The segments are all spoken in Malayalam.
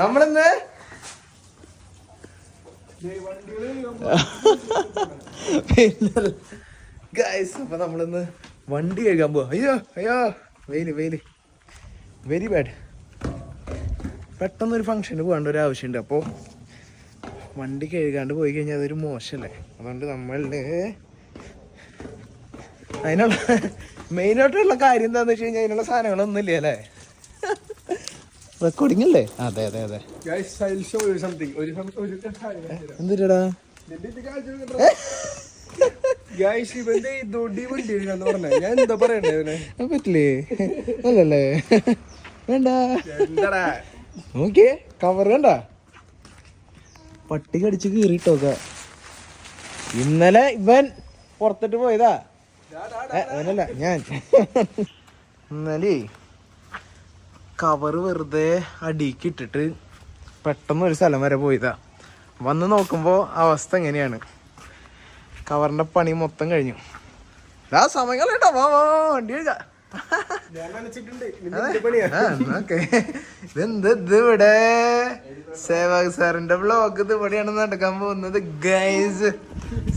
നമ്മളിന്ന് ഗൈസ് അപ്പൊ നമ്മളിന്ന് വണ്ടി കഴുകാൻ പോവാ. അയ്യോ അയ്യോ വെയില് വെരി ബാഡ്. പെട്ടെന്നൊരു ഫംഗ്ഷന് പോകേണ്ട ഒരു ആവശ്യമുണ്ട്. അപ്പോൾ വണ്ടി കഴുകാണ്ട് പോയി കഴിഞ്ഞാൽ അതൊരു മോശമല്ലേ. അതുകൊണ്ട് നമ്മളുടെ അതിനുള്ള മെയിനായിട്ടുള്ള കാര്യം എന്താന്ന് വെച്ച് കഴിഞ്ഞാൽ അതിനുള്ള സാധനങ്ങളൊന്നും ഇല്ല അല്ലേ. റെക്കോർഡിംഗ് അല്ലേ? അതെ എന്തിട്ടാ ഞാൻ എന്താ പറയണ്ടേ പറ്റില്ലേ? അല്ലല്ലേ വേണ്ട. നോക്കിയേ കവർ കണ്ട പട്ടി കടിച്ച് കീറിട്ടോക്ക. ഇന്നലെ ഇവൻ പുറത്തിട്ട് പോയതാ. അവനല്ല ഞാൻ. ഇന്നലെ കവറ് വെറുതെ അടിക്ക് ഇട്ടിട്ട് പെട്ടെന്ന് ഒരു സ്ഥലം വരെ പോയതാ. വന്ന് നോക്കുമ്പോ അവസ്ഥ എങ്ങനെയാണ്. കവറിന്റെ പണി മൊത്തം കഴിഞ്ഞു. ആ സമയം കേട്ടോ. വണ്ടി കഴുകാ. ഇതെന്ത് ഇവിടെ സേവക് സാറിന്റെ വ്ളോഗ് ഇത് ഇവിടെയാണ് നടക്കാൻ പോകുന്നത് ഗൈസ്.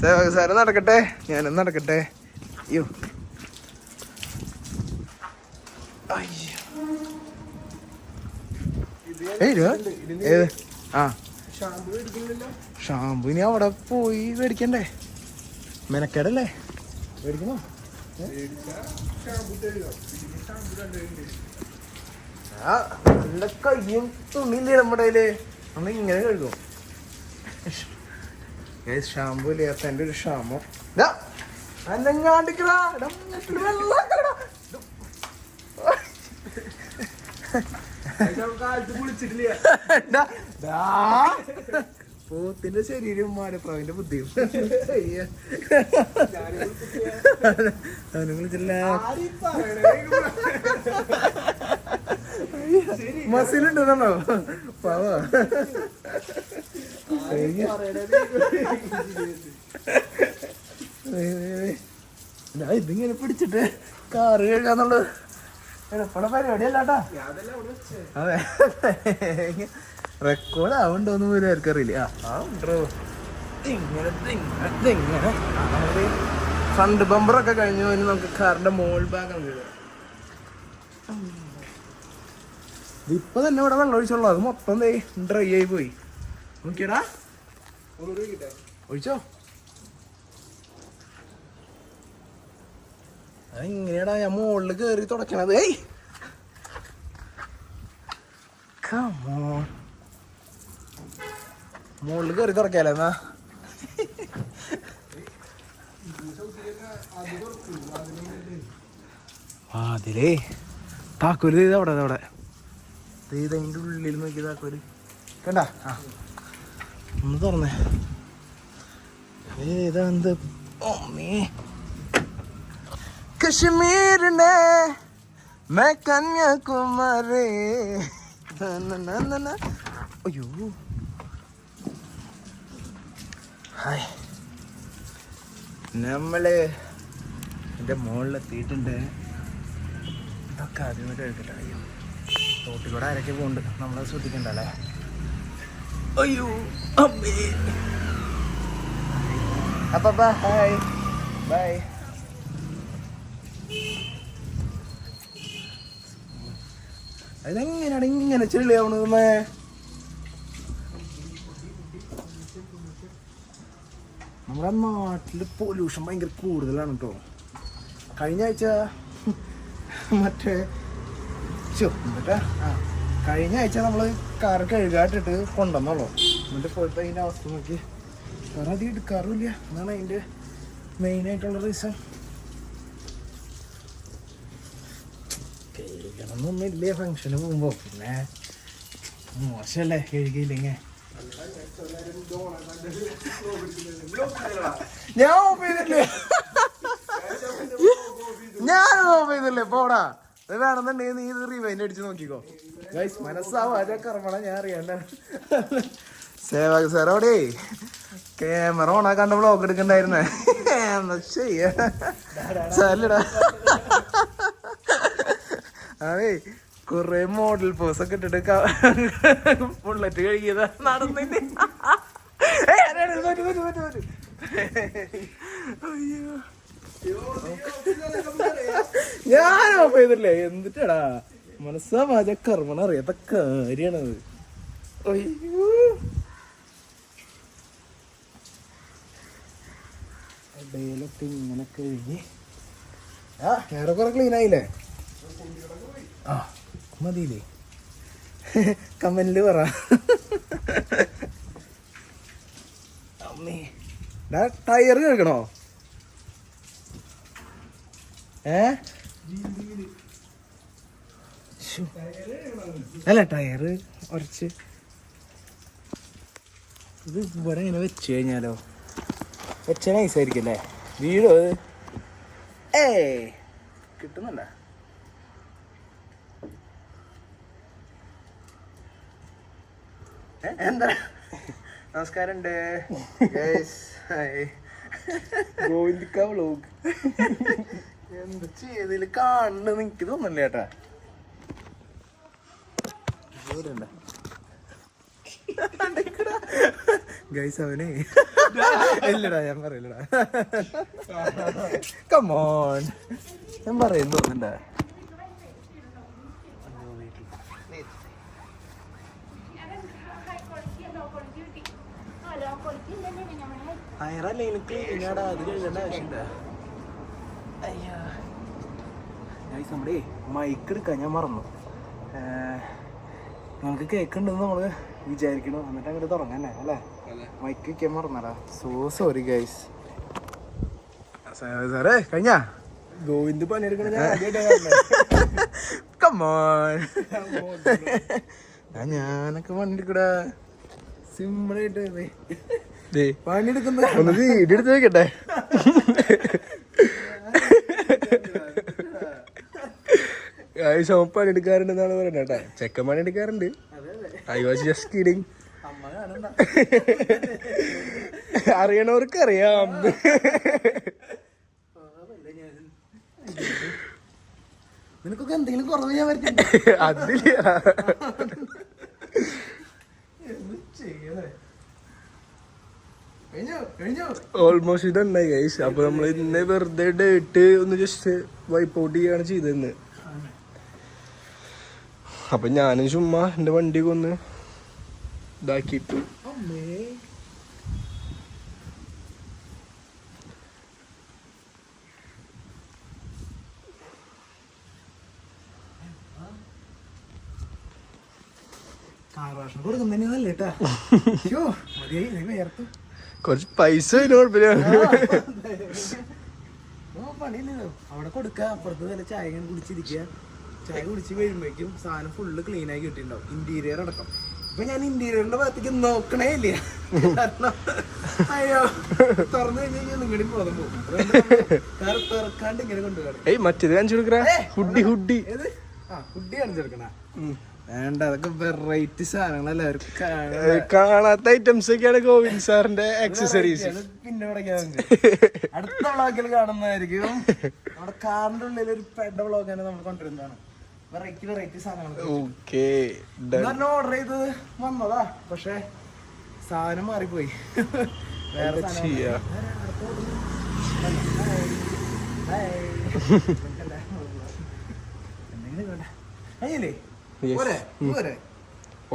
സേവക് സാറ് നടക്കട്ടെ, ഞാനും നടക്കട്ടെ. അയ്യോ ആ ഷാമ്പു ഇനി അവിടെ പോയി മേടിക്കണ്ടേ? മെനക്കേടല്ലേ? മേടിക്കണോ? നല്ല കയ്യും തുണിയില്ലേ നമ്മുടെ കയ്യില്. നമ്മൾ ഇങ്ങനെ കഴുകും. ഷാമ്പു ഇല്ലാത്ത എൻ്റെ ഒരു ക്ഷാമം. അല്ലങ്ങാണ്ടിക്കടാ പോത്തിന്റെ ശരീരം മാനപ്രാവിന്റെ ബുദ്ധിയും മസിലുണ്ടെന്നോ പാവാ. ഇതിങ്ങനെ പിടിച്ചിട്ട് കാറ് കഴുകാന്നുള്ളത് എളുപ്പമുള്ള പരിപാടിയല്ലാട്ടാ. അതെ റെക്കോർഡ് ആവണ്ടോന്ന് പോലും ആർക്കറിയില്ല. ഇങ്ങനെ ഫ്രണ്ട് ബമ്പറൊക്കെ കഴിഞ്ഞു. ഇനി നമുക്ക് കാറിന്റെ മോൾ ഭാഗം ഇപ്പൊ തന്നെ ഇവിടെ വെള്ളം ഒഴിച്ചോളൂ. അത് മൊത്തം ഡ്രൈ ആയി പോയി. നോക്കിയടാ ഒഴിച്ചോ. അതെങ്ങനെയാടാ ഞാൻ മുകളിൽ കയറി തുടക്കണത്? മുകളിൽ കയറി തുടക്കാലോ എന്നാ. അതിലേ താക്കോല് അവിടെ അവിടെ ഇതിന്റെ ഉള്ളിൽ നോക്കി താക്കോല് കണ്ട. ആ ഒന്ന് തുറന്നേ. ഏതാന്ത് कश्मीर ने मैं कन्याकुमारी. അയ്യോ ഹായ് നമ്മള് എൻ്റെ മുകളിലെത്തിയിട്ടുണ്ട്. ഇതൊക്കെ ആദ്യമായിട്ട് എടുക്കട്ടെ. അയ്യോ തോട്ടിൽ കൂടെ ആരൊക്കെ പോകുന്നുണ്ട്, നമ്മളത് ശ്രദ്ധിക്കണ്ടല്ലേ. അയ്യോ അമ്മേ. അപ്പൊ ബൈ ബൈ. അതെങ്ങനെയാണ് ഇങ്ങനെ ചെളിയാവണത്? നമ്മുടെ നാട്ടിൽ പൊല്യൂഷൻ ഭയങ്കര കൂടുതലാണ് കേട്ടോ. കഴിഞ്ഞ ആഴ്ച കഴിഞ്ഞ ആഴ്ച നമ്മൾ കാർ കഴുകാട്ടിട്ട് കൊണ്ടുവന്നോളൂ. എന്നിട്ട് പോയപ്പോൾ അതിൻ്റെ അവസ്ഥ നോക്കി. കാരണം അത് എടുക്കാറില്ല. എന്നാണ് അതിൻ്റെ മെയിനായിട്ടുള്ള റീസൺ. കഴുകണമെന്നൊന്നുമില്ലേ ഫംഗ്ഷന് പോകുമ്പോൾ. പിന്നെ മോശമല്ലേ കഴുകിയില്ലെങ്കിൽ. ഞാൻ ഓഫ് ചെയ്തില്ലേ പോടാ. അത് വേണമെന്നുണ്ടെങ്കിൽ നീ ഇത് റിവൈൻഡ് അടിച്ച് നോക്കിക്കോ ഗൈസ്. മനസ്സാവാതെ കർമ്മണ ഞാൻ അറിയണ്ട. സേവക് സാറോടെ ക്യാമറ ഓണാക്കാണ്ട് വ്ളോഗ് എടുക്കണ്ടായിരുന്നേ. എന്താ ചെയ്യാ സാറിലടാ. അതേ കൊറേ മോഡൽ പോസ് ഒക്കെ ഇട്ടിട്ട് ബുള്ളറ്റ് കഴുകിയതാ നടന്നിട്ട്. അയ്യോ ഞാൻ ഓഫ് ചെയ്തില്ലേ എന്നിട്ടാടാ മനസ്സാ വാച കർമ്മണ അറിയാത്ത കാര്യാണത്. അയ്യോ ഇടയിലൊക്കെ ഇങ്ങനെ കഴിഞ്ഞ് വേറെ കുറെ ക്ലീൻ ആയില്ലേ? ആ മതിയില്ലേ? കമന്റില് പറ. അമ്മേ ടയർ കേൾക്കണോ? അല്ല ടയറ് കുറച്ച് ഇത് ഇവിടെ ഇങ്ങനെ വെച്ച് കഴിഞ്ഞാലോ വെച്ച നൈസായിരിക്കും അല്ലേ? വീടോ കിട്ടുന്നല്ല. എന്താ നമസ്കാരമുണ്ട് ഗോവിന്ദിക്ക വ്ലോഗ്. എന്ത് ചെയ്തില് കാണുന്നു എനിക്ക് തോന്നല്ലേ ചേട്ടാ? ഗൈസ് അവനെ ഇല്ലടാ ഞാൻ പറയില്ലടാ. കമോൺ ഞാൻ പറയും തോന്നണ്ട. അയറല്ലേ ക്ലീനാടാ, അത് കഴിയേണ്ട ആവശ്യമില്ല. അയ്യോ ഗൈസ് നമ്മുടെ മൈക്ക് എടുക്കാൻ ഞാൻ മറന്നു. നമുക്ക് കേൾക്കുന്നുണ്ടെന്ന് നമ്മള് വിചാരിക്കണം, എന്നിട്ട് അങ്ങോട്ട് തുടങ്ങാനേ അല്ലേ? മൈക്ക് വയ്ക്കാൻ മറന്നടാ. Sorry guys. സാറേ കഴിഞ്ഞാ ഗോവിന്ദ് പണിയെടുക്കണ ഞാനൊക്കെ പണിയെടുക്കടാ സിമ്പിളായിട്ട് പണിയെടുക്കുന്ന ഒന്ന് വീഡിയോ എടുത്ത് വെക്കട്ടെ. പണിയെടുക്കാറുണ്ടെന്നാണ് പറയുന്നത് കേട്ടാ. ചെക്കൻ പണിയെടുക്കാറുണ്ട്. I was just kidding. അറിയണവർക്ക് അറിയാം. നിനക്കൊക്കെ എന്തെങ്കിലും കുറവ് ഞാൻ വരുത്തില്ല. അതില്ല ഓൾമോസ്റ്റ് ഇതുണ്ടായി ഗൈസ്. അപ്പൊ നമ്മൾ ഇന്ന് വെറുതെ ഡേറ്റ് ഒന്ന് ജസ്റ്റ് വൈപ്പ് ഔട്ട് ചെയ്യാണ് ചെയ്തതെന്ന്. അപ്പൊ ഞാനും ചുമ്മാ എന്റെ വണ്ടിയൊക്കെ ഒന്ന് ഇതാക്കിയിട്ടു. കുറച്ച് പൈസ കുഴപ്പമില്ല. പണിയില്ലല്ലോ അവിടെ കൊടുക്ക. അപ്പുറത്ത് നല്ല ചായ കുടിച്ചിരിക്കുക. ചായ കുടിച്ച് വരുമ്പോഴേക്കും സാധനം ഫുള്ള് ക്ലീൻ ആയി കിട്ടിയിട്ടുണ്ടാവും, ഇന്റീരിയർ അടക്കം. ഇപ്പൊ ഞാൻ ഇന്റീരിയറിന്റെ ഭാഗത്തേക്ക് നോക്കണേ ഇല്ല. അയ്യോ തുറന്നു കഴിഞ്ഞാൽ നിങ്ങളുടെ ബോധം പോകും. തുറക്കാണ്ട് ഇങ്ങനെ കൊണ്ടുപോകണം. മറ്റേത് കാണിച്ചു കൊടുക്കണ ഹുഡി ഹുഡി ഹുഡി കാണിച്ചു കൊടുക്കണ വേണ്ട. അതൊക്കെ വെറൈറ്റി സാധനങ്ങളല്ലേ കാണാത്ത ഐറ്റംസ് ഒക്കെയാണ് ഗോവിന്ദ് സാറിന്റെ ആക്സസറീസ്. പിന്നെ അടുത്ത വ്ളോഗിൽ കാണുന്നതായിരിക്കും. നമ്മുടെ കാറിന്റെ ഉള്ളിൽ ഒരു പെഡ വ്ളോഗാണ് നമ്മൾ കൊണ്ടുവരുന്നതാണ്. വെറൈറ്റി സാധനങ്ങൾ ഓർഡർ ചെയ്ത് വന്നതാ, പക്ഷെ സാധനം മാറിപ്പോയി. വേറെ എന്തെങ്കിലും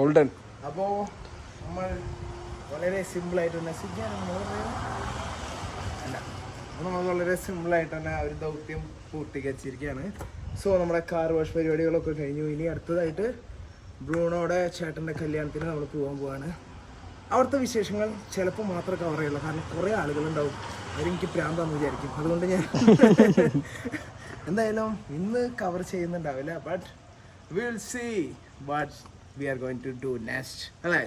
ഓൾഡൻ. അപ്പോ നമ്മൾ വളരെ സിമ്പിളായിട്ട് തന്നെ നമ്മൾ വളരെ സിമ്പിളായിട്ട് തന്നെ ഒരു ദൗത്യം പൂർത്തീകരിച്ചിരിക്കുകയാണ്. സോ നമ്മുടെ കാർ വാഷ് പരിപാടികളൊക്കെ കഴിഞ്ഞു. ഇനി അടുത്തതായിട്ട് ബ്രൂണോയുടെ ചേട്ടൻ്റെ കല്യാണത്തിന് നമ്മൾ പോകാൻ. അവിടുത്തെ വിശേഷങ്ങൾ ചിലപ്പോൾ മാത്രമേ കവർ ചെയ്യുള്ളൂ, കാരണം കുറേ ആളുകളുണ്ടാവും. അവരെനിക്ക് പ്രാന്താന്ന് വിചാരിക്കും. അതുകൊണ്ട് ഞാൻ എന്തായാലും ഇന്ന് കവർ ചെയ്യുന്നുണ്ടാവില്ല. But we'll see what we are going to do next. അല്ലേ?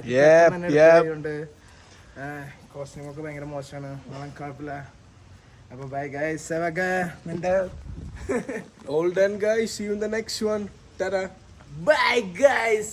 കോസ്റ്റ്യൂം ഒക്കെ ഭയങ്കര മോശമാണ്, കുഴപ്പമില്ല. അപ്പൊ bye guys. All done guys, see you in the next one. Ta-da. Bye guys.